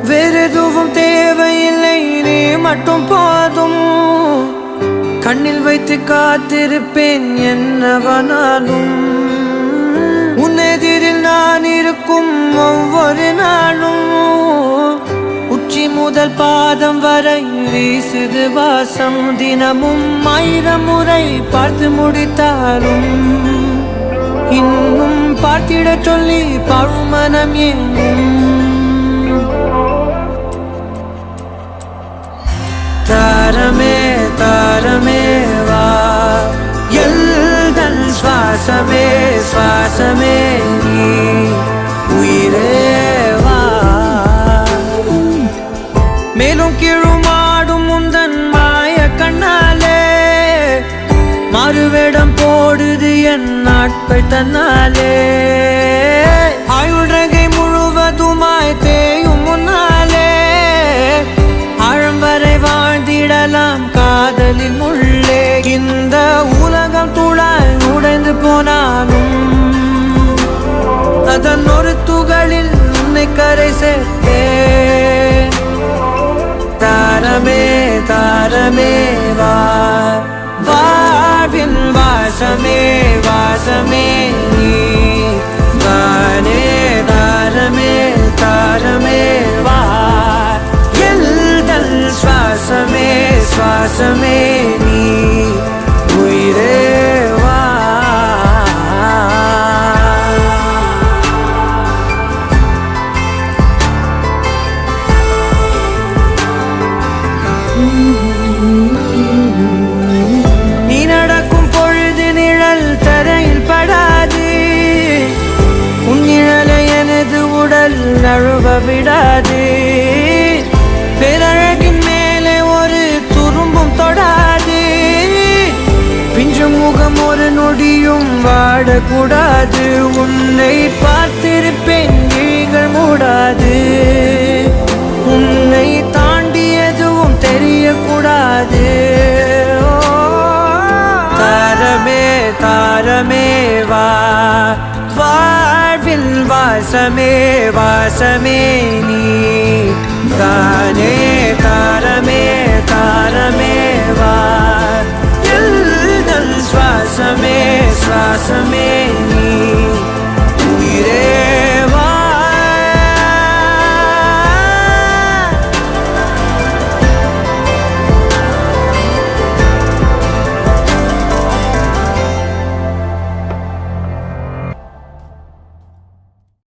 வேறெதுவும் தேவையில்லை, நீ மட்டும் போதும். கண்ணில் வைத்து காத்திருப்பேன் என்னவனாலும். உன்னெதிரில் நான் இருக்கும் ஒவ்வொரு நாளும். உச்சி முதல் பாதம் வரை வீசுது வாசம். தினமும் 1000 முறை பார்த்து முடித்தாலும் இன்னும் பார்த்திட சொல்லி பழுமனம் ஏனும். தாரமே தாரமே வா, எல்தன் சுவாசமே சுவாசமே நீ, உயிரே வா. மேலும் கீழுமாடும் முந்தன் மாய கண்ணாலே மாறுவேடம் போடுது என் நாட்கள் தன்னாலே. ஆயுள் ரகை முழுவதுமாய் தேயும் முன்னாலே ஆழம் வரை வாழ்ந்திடலாம் காதலின் உள்ளே. இந்த உலகம் துளாய் உடைந்து போனாலும் அதன் ஒரு துகளில் உன்னை கரை சேர்த்தே. தாரமே தாரமே வா, வாழ்வின் வாசமே வாசமே நீ தானே. தாரமே தாரமே வா, எல்தல் சுவாசமே சுவாசமே நீ, உயிரே வா. நீ நடக்கும் பொழுது நிழல் தரையில் படாது. உன் நிழலை எனது உடல் நழுவ விடாது. பேரழகின் மேலே ஒரு துரும்பும் தொடாது. பிஞ்சு முகம் ஒரு நொடியும் வாடக்கூடாது. உன்னை பார்த்திருப்பேன் விழிகள் மூடாது. உன்னை தாண்டி எதுவும் தெரியக்கூடாது. தாரமே தாரமே வா, வாழ்வில் வாசமே வாசமே நீ தானே. தாரமே தாரமே வா, எல்தல் சுவாசமே சுவாசமே நீ.